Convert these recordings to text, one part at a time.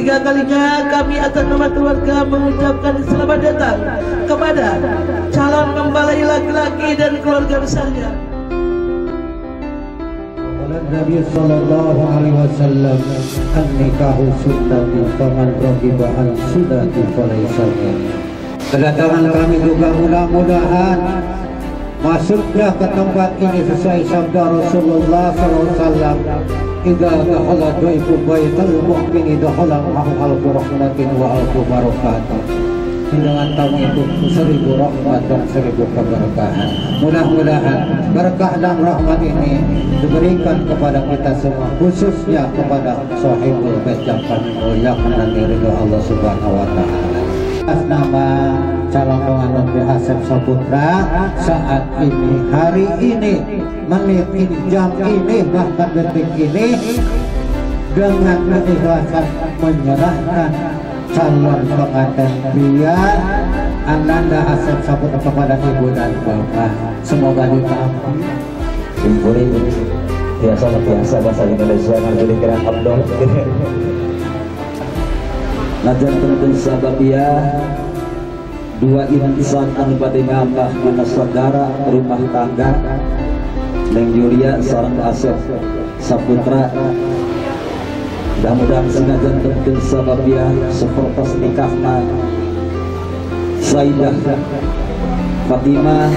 ketiga kalinya kami atas nama keluarga mengucapkan selamat datang kepada calon mempelai laki-laki dan keluarga besarnya. Nabi sallallahu alaihi wasallam, an-nikahu sunnati faman raghiba an sunnati falaysa minni. Kedatangan kami juga mudah-mudahan masuknya ke tempat ini sesuai sabda Rasulullah SAW, "Idza dakhala dhaifu baital mu'mini dakhala ma'ahu rahmatin wa alfu barakatuh." Dengan tamu itu 1000 rahmat dan 1000 keberkahan. Mudah-mudahan berkah dan rahmat ini diberikan kepada kita semua, khususnya kepada sahibul bait yang kami muliakan dan ridho Allah Subhanahu wa taala. Atas nama calon pengantin Asep Saputra, saat ini, hari ini, menit ini, jam ini, bahkan detik ini, dengan keikhlasan menyerahkan calon pengantin pria Ananda Asep Saputra kepada ibu dan bapak. Semoga ditaati. Simpuli biasa bahasa Indonesia ngambil keren abdol. Najan penonton sababia dua insan anu bade ngambah dina saudara rumah tangga Neng Yulia sareng Asep Saputra. Mudah-mudahan senajan penonton sababia seperti nikahna Sayyidah Fatimah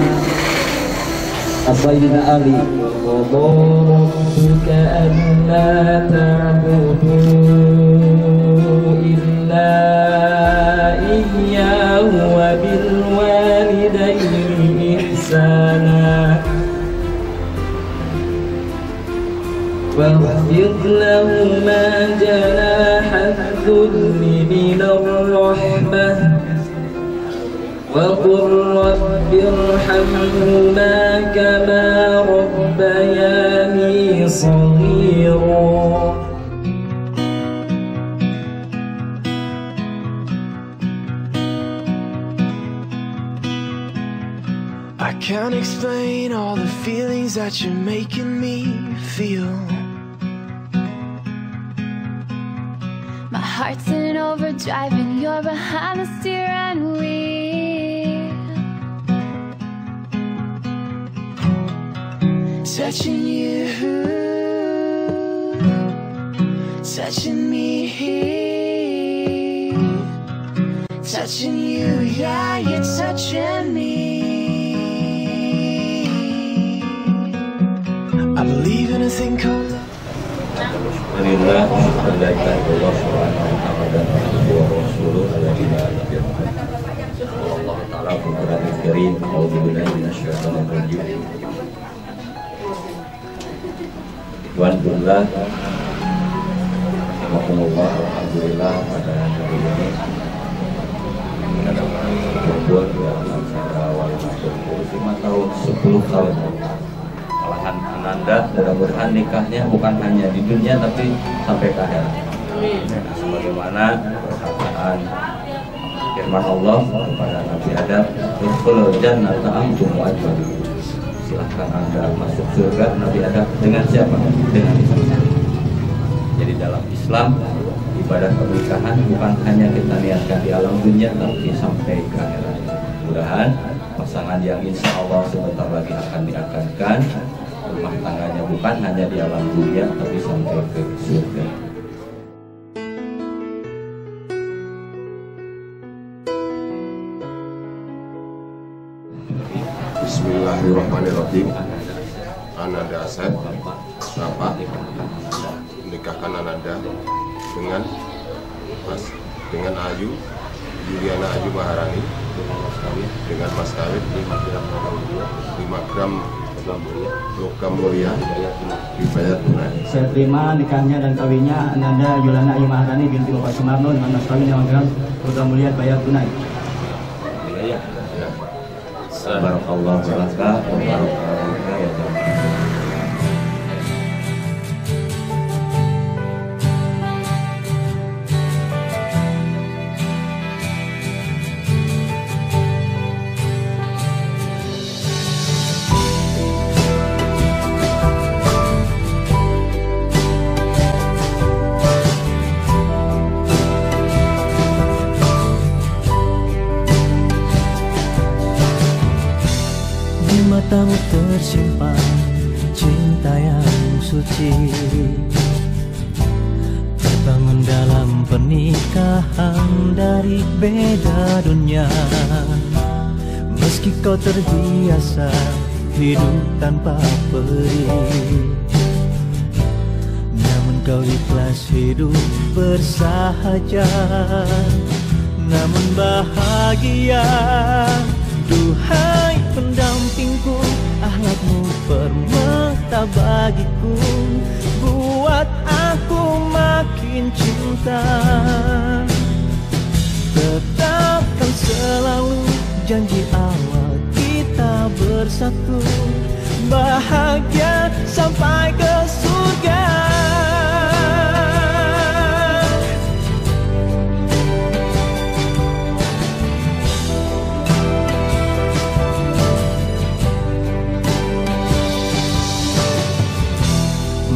Sayyidina Ali. Rabbuka alla ta'budu illa iyyahu wa bil walidayni ihsana واخفض لهما جناح الذل من الرحمة وقل رب ارحمهما كما ربياني صغيرا. I can't explain all the feelings that you're making me feel. My heart's in overdrive and you're behind the steering wheel. Touching you, touching me, touching you, yeah, you're touching me. I believe in a thing called Alhamdulillah, mendaikan Allah Subhanahu wa ta'ala dan Rasulullah alaihi Allah ta'ala Al-Quran Al-Karim. A'udzubillahi minasyaitonir rajim. Alhamdulillah, alhamdulillah pada hari ini kita dapat berkumpul dalam acara wali berkumpul 5 tahun 10 tahun. Malahan Ananda mudah-mudahan nikahnya bukan hanya di dunia tapi sampai ke akhirat. Sebagaimana perkataan firman Allah kepada Nabi Adam, "Udkhulul jannata antum ajmain." Silahkan Anda masuk surga Nabi Adam dengan siapa? Dengan Islam. Jadi dalam Islam ibadah pernikahan bukan hanya kita niatkan di alam dunia tapi sampai ke akhirat. Mudah-mudahan pasangan yang insya Allah sebentar lagi akan diakankan, rumah tangganya bukan hanya di alam dunia tapi sampai ke surga. Bismillahirrahmanirrahim. Ananda Asep, Bapak menikahkan Ananda dengan Ayu Juliana Ayu Maharani dengan mas kawin 5 gram logam mulia dibayar tunai. Saya terima nikahnya dan kawinnya Ananda Juliana Ayu Maharani binti Bapak Sumarno dengan mas kawin 5 gram logam mulia bayar tunai. Barakallahu baraka wa barakallahu ya matamu tersimpan cinta yang suci, terbangun dalam pernikahan dari beda dunia. Meski kau terbiasa hidup tanpa perih, namun kau ikhlas hidup bersahaja, namun bahagia. Duhai pendampingku, akhlakmu permata bagiku, buat aku makin cinta. Tetapkan selalu janji awal kita bersatu, bahagia sampai ke surga.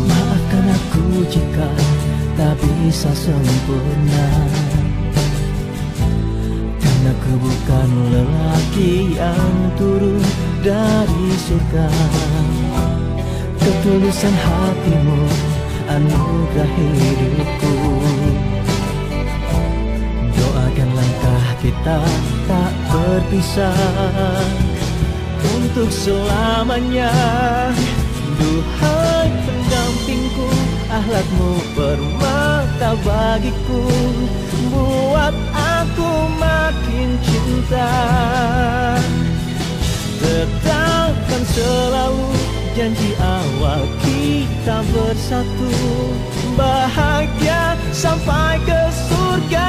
Maafkan aku jika tak bisa sempurna, karena aku bukan lelaki yang turun dari surga. Ketulusan hatimu anugerah hidupku, doakan langkah kita tak berpisah untuk selamanya. Duhai pendampingku, akhlakmu permata bagiku, buat aku makin cinta. Tetapkan selalu janji awal kita bersatu, bahagia sampai ke surga.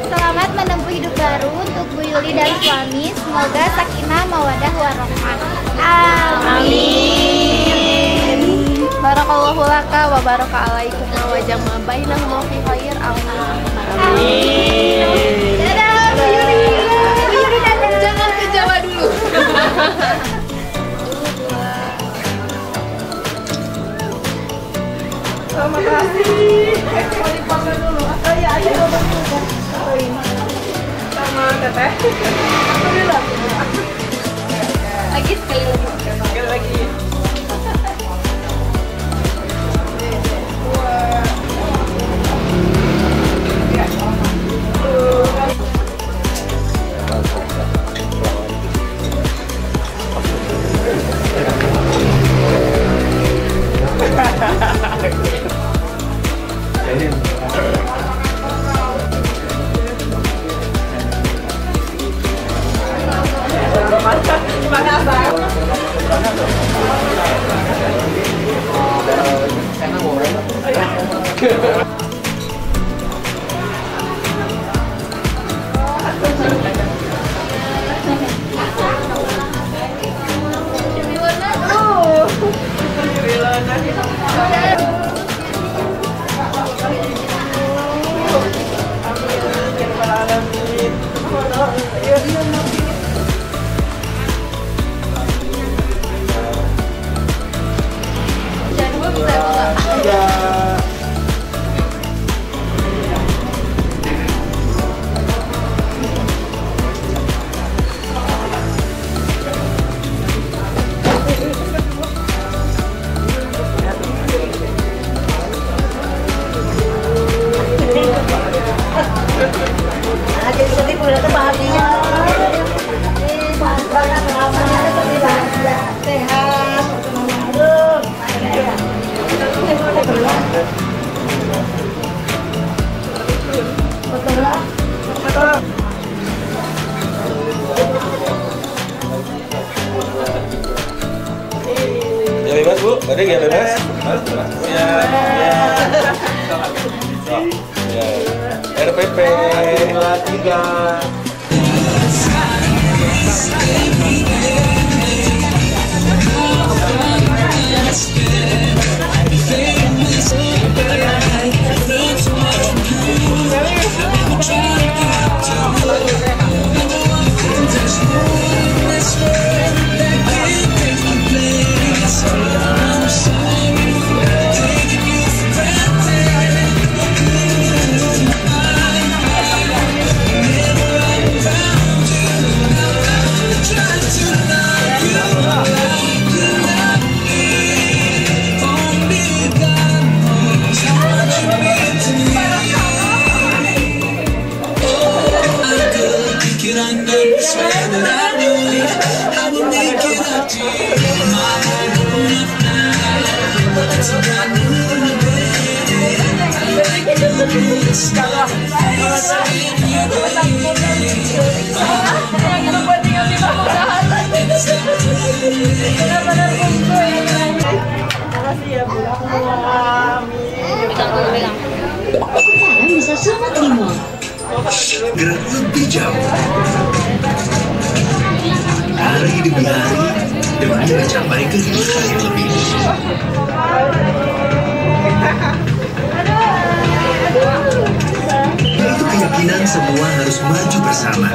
Selamat menempuh hidup baru untuk Bu Yuli dan suami. Semoga sakinah mawadah warohmah. Amin. Barakallahu laka wa baraka alaikum wa jama'a bainahuma fi khair. Amin. Dadah Bu Yuli. Bu Yuli dadah. Jangan ke Jawa dulu. Terima kasih. Mau dipotong dulu. Iya, ayo sama teteh. Lagi sekali lagi. Ya bebas Bu, badai ya bebas. Ya. RPP 23. Try to Sekarang bisa sama terima. Gerak lebih jauh. Hari demi hari demi mencapai kehidupan yang lebih. Yaitu keyakinan semua harus maju bersama.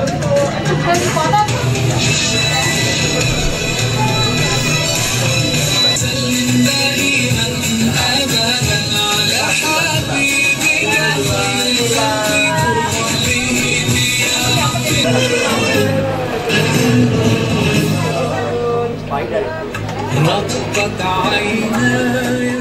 رقت عيناي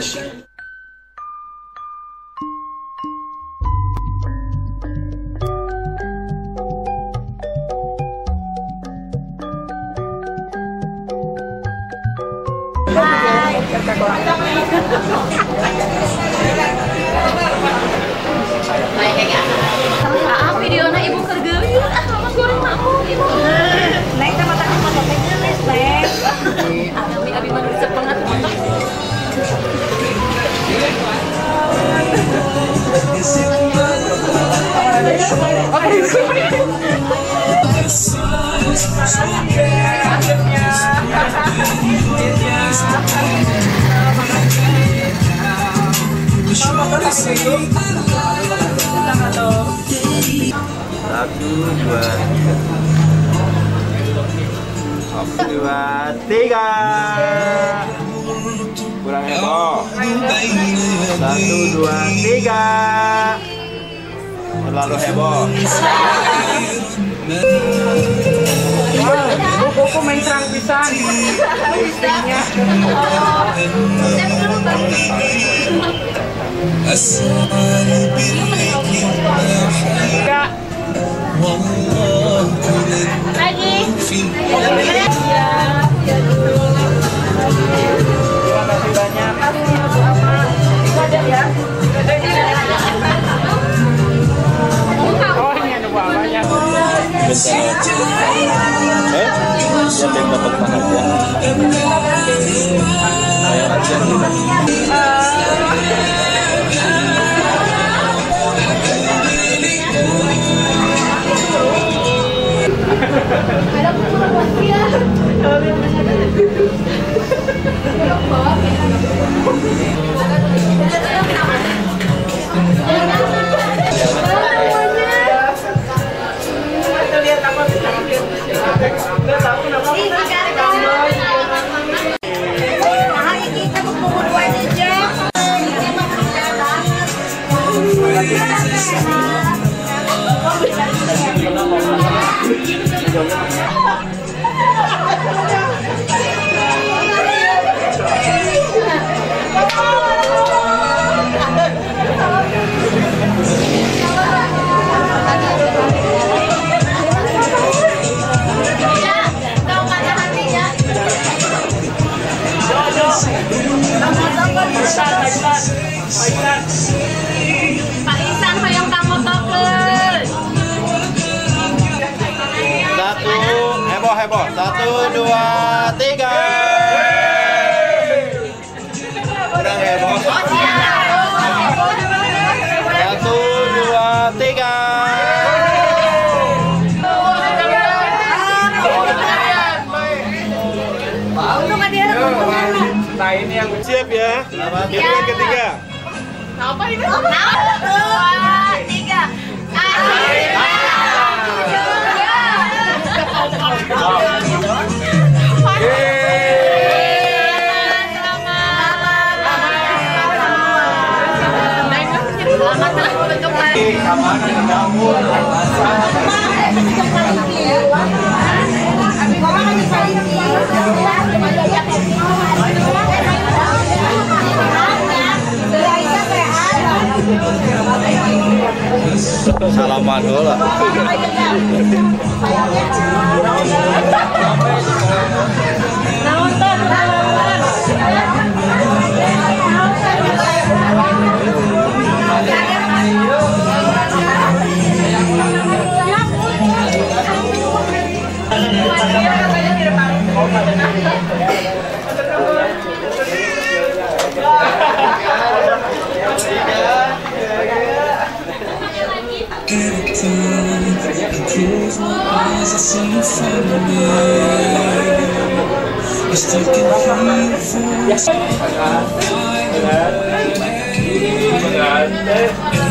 Videonya ibu kergeliu mama goreng mampu ibu. Neng sama tadi motor gelis neng. Abi mah bisa banget motor. Satu, dua, tiga. Kurang heboh. Satu, dua, tiga. Terlalu heboh. Buku main serang pisan. Listingnya. Lagi. Terima kasih banyak. Itu ada ya. Oh ini ada banyak. Yang dapat pengertian. Pak Isan hoyong kamu tokeun. Satu, heboh. Satu, dua, tiga. Kurang heboh. Satu, dua, tiga. Nah ini yang Siap ya. Hitungan ketiga. Apa ini? 1, 2, 3. Salaman dulu lah. sing for me. Is taking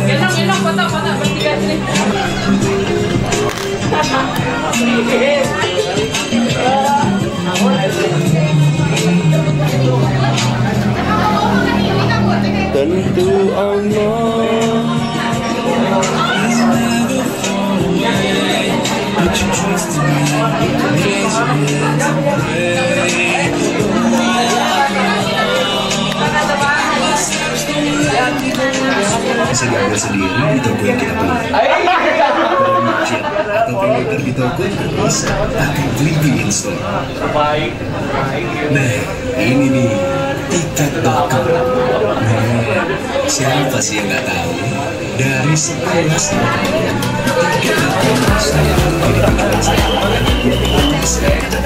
Gendong foto-foto bertiga sini. Tentu Allah bisa diambil sendiri di toko yang kita beli. Atau printer di toko bisa atau beli di in-store. Nah, ini nih tiket.com. Nah, siapa sih yang nggak tahu? Dari 11 tahun tiket.com saya tidak tinggal saya.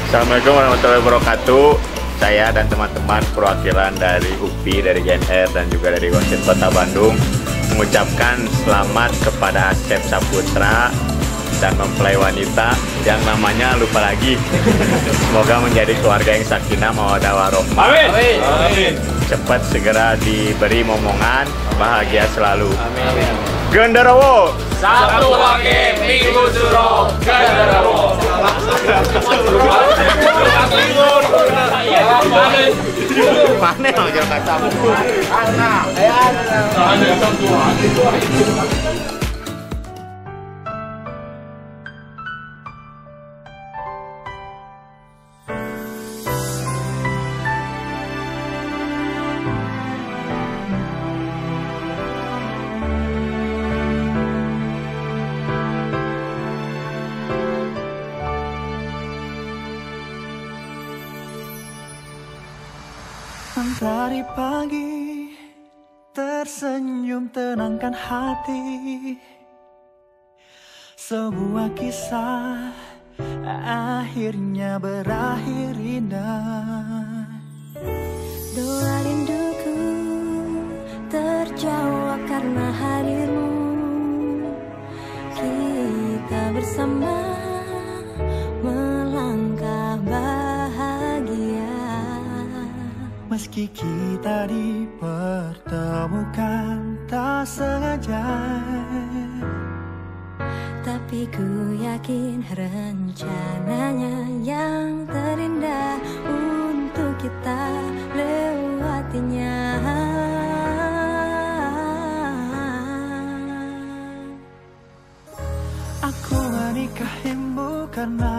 Assalamualaikum warahmatullahi wabarakatuh. Saya dan teman-teman perwakilan dari UPI, dari GNR dan juga dari Wasit Kota Bandung mengucapkan selamat kepada Asep Saputra dan mempelai wanita yang namanya lupa lagi. Semoga menjadi keluarga yang sakinah mawaddah warahmah. Amin. Amin. Cepat segera diberi momongan, bahagia selalu. Amin. Genderuwo. Sabtu Wage, Minggu Suro, Genderuwo. Mana yang jalan kacamu? Anak. Dari pagi tersenyum tenangkan hati, sebuah kisah akhirnya berakhir indah. Doa rinduku terjawab karena hadirmu. Kita bersama melangkah bahagia. Meski kita dipertemukan tak sengaja, tapi ku yakin rencananya yang terindah untuk kita lewatinya. Aku menikahimu karena